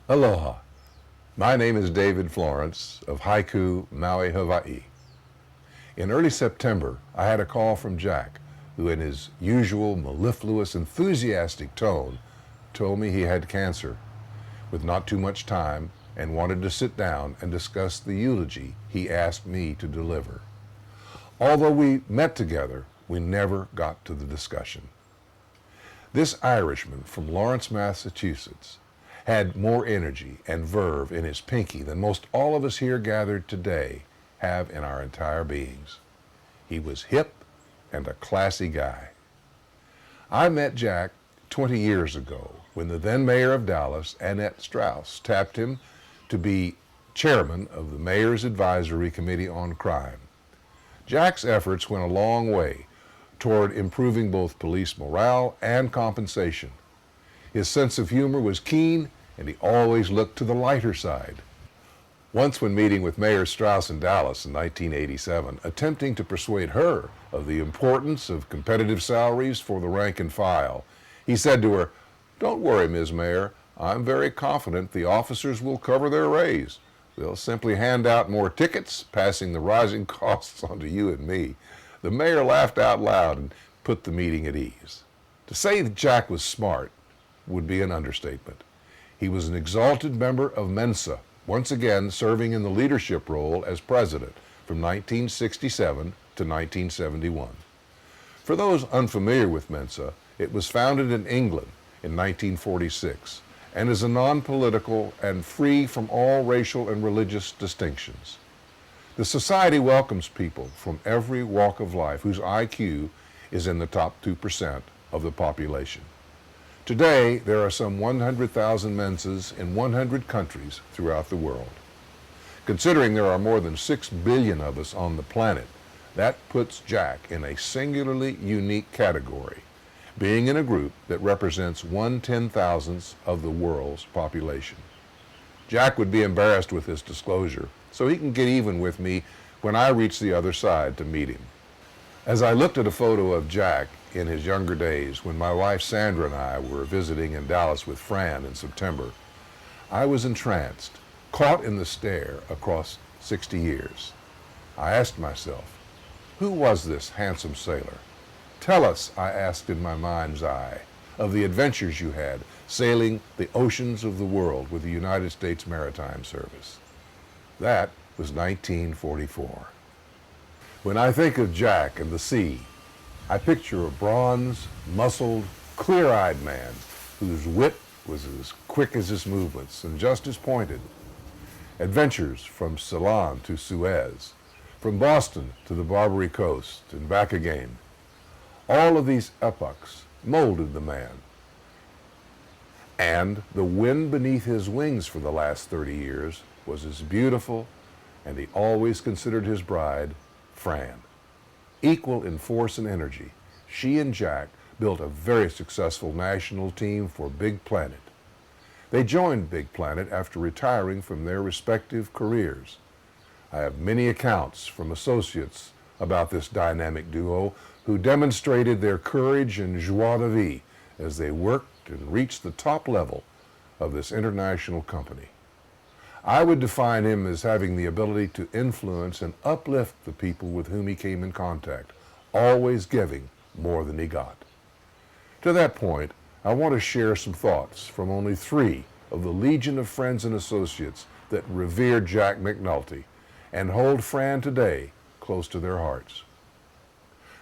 Aloha. My name is David Florence of Haiku, Maui, Hawaii. In early September, I had a call from Jack, who in his usual mellifluous, enthusiastic tone told me he had cancer, with not too much time, and wanted to sit down and discuss the eulogy he asked me to deliver. Although we met together, we never got to the discussion. This Irishman from Lawrence, Massachusetts, had more energy and verve in his pinky than most all of us here gathered today have in our entire beings. He was hip and a classy guy. I met Jack 20 years ago when the then mayor of Dallas, Annette Strauss, tapped him to be chairman of the Mayor's Advisory Committee on Crime. Jack's efforts went a long way toward improving both police morale and compensation. His sense of humor was keen, and he always looked to the lighter side. Once when meeting with Mayor Strauss in Dallas in 1987, attempting to persuade her of the importance of competitive salaries for the rank and file, he said to her, "Don't worry, Ms. Mayor, I'm very confident the officers will cover their raise. They'll simply hand out more tickets, passing the rising costs on to you and me." The mayor laughed out loud and put the meeting at ease. To say that Jack was smart would be an understatement. He was an exalted member of Mensa, once again serving in the leadership role as president from 1967 to 1971. For those unfamiliar with Mensa, it was founded in England in 1946 and is a non-political and free from all racial and religious distinctions. The society welcomes people from every walk of life whose IQ is in the top 2% of the population. Today, there are some 100,000 Mensas in 100 countries throughout the world. Considering there are more than 6 billion of us on the planet, that puts Jack in a singularly unique category, being in a group that represents 1/10,000th of the world's population. Jack would be embarrassed with this disclosure, so he can get even with me when I reach the other side to meet him. As I looked at a photo of Jack in his younger days, when my wife Sandra and I were visiting in Dallas with Fran in September, I was entranced, caught in the stare across 60 years. I asked myself, who was this handsome sailor? Tell us, I asked in my mind's eye, of the adventures you had sailing the oceans of the world with the United States Maritime Service. That was 1944. When I think of Jack and the sea, I picture a bronze, muscled, clear-eyed man whose wit was as quick as his movements and just as pointed. Adventures from Ceylon to Suez, from Boston to the Barbary Coast and back again. All of these epochs molded the man. And the wind beneath his wings for the last 30 years was as beautiful, and he always considered his bride, Fran. Equal in force and energy, she and Jack built a very successful national team for Big Planet. They joined Big Planet after retiring from their respective careers. I have many accounts from associates about this dynamic duo who demonstrated their courage and joie de vivre as they worked and reached the top level of this international company. I would define him as having the ability to influence and uplift the people with whom he came in contact, always giving more than he got. To that point, I want to share some thoughts from only 3 of the legion of friends and associates that revere Jack McNulty and hold Fran today close to their hearts.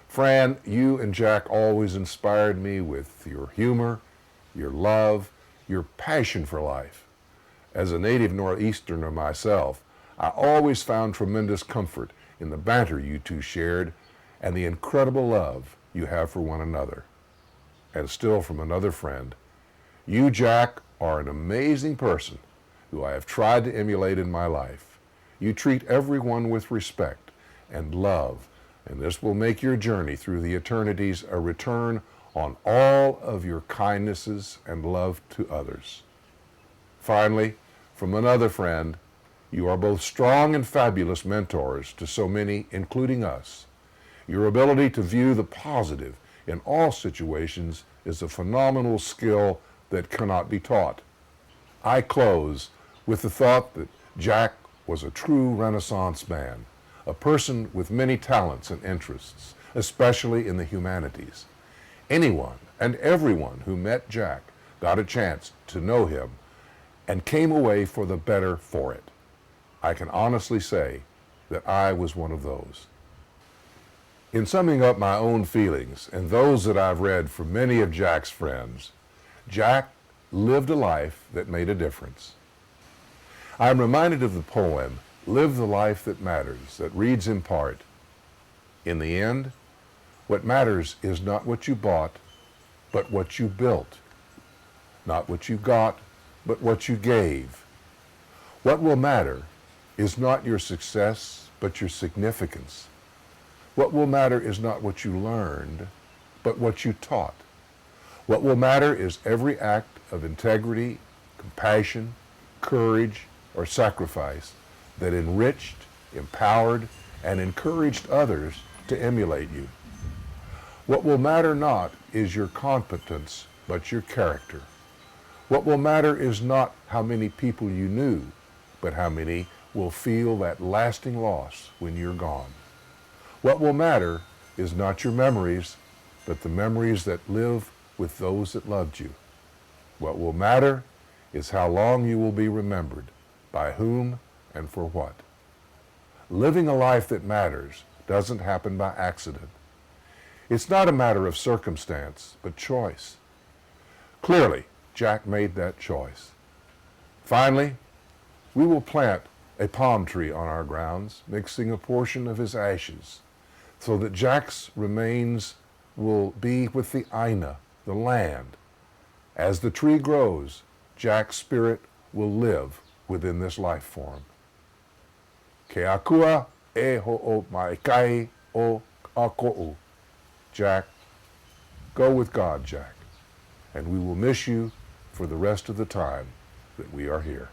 Fran, you and Jack always inspired me with your humor, your love, your passion for life. As a native Northeasterner myself, I always found tremendous comfort in the banter you two shared and the incredible love you have for one another. And still from another friend, you, Jack, are an amazing person who I have tried to emulate in my life. You treat everyone with respect and love, and this will make your journey through the eternities a return on all of your kindnesses and love to others. Finally, from another friend, you are both strong and fabulous mentors to so many, including us. Your ability to view the positive in all situations is a phenomenal skill that cannot be taught. I close with the thought that Jack was a true Renaissance man, a person with many talents and interests, especially in the humanities. Anyone and everyone who met Jack got a chance to know him and came away for the better for it. I can honestly say that I was one of those. In summing up my own feelings and those that I've read from many of Jack's friends, Jack lived a life that made a difference. I'm reminded of the poem, Live the Life That Matters, that reads in part, "In the end, what matters is not what you bought, but what you built. Not what you got, but what you gave. What will matter is not your success, but your significance. What will matter is not what you learned, but what you taught. What will matter is every act of integrity, compassion, courage, or sacrifice that enriched, empowered, and encouraged others to emulate you. What will matter not is your competence, but your character. What will matter is not how many people you knew, but how many will feel that lasting loss when you're gone. What will matter is not your memories, but the memories that live with those that loved you. What will matter is how long you will be remembered, by whom and for what. Living a life that matters doesn't happen by accident. It's not a matter of circumstance, but choice. Clearly, Jack made that choice. Finally, we will plant a palm tree on our grounds, mixing a portion of his ashes, so that Jack's remains will be with the Aina, the land. As the tree grows, Jack's spirit will live within this life form. Ke akua e ho'o maikai o ako'u. Jack, go with God, Jack, and we will miss you for the rest of the time that we are here.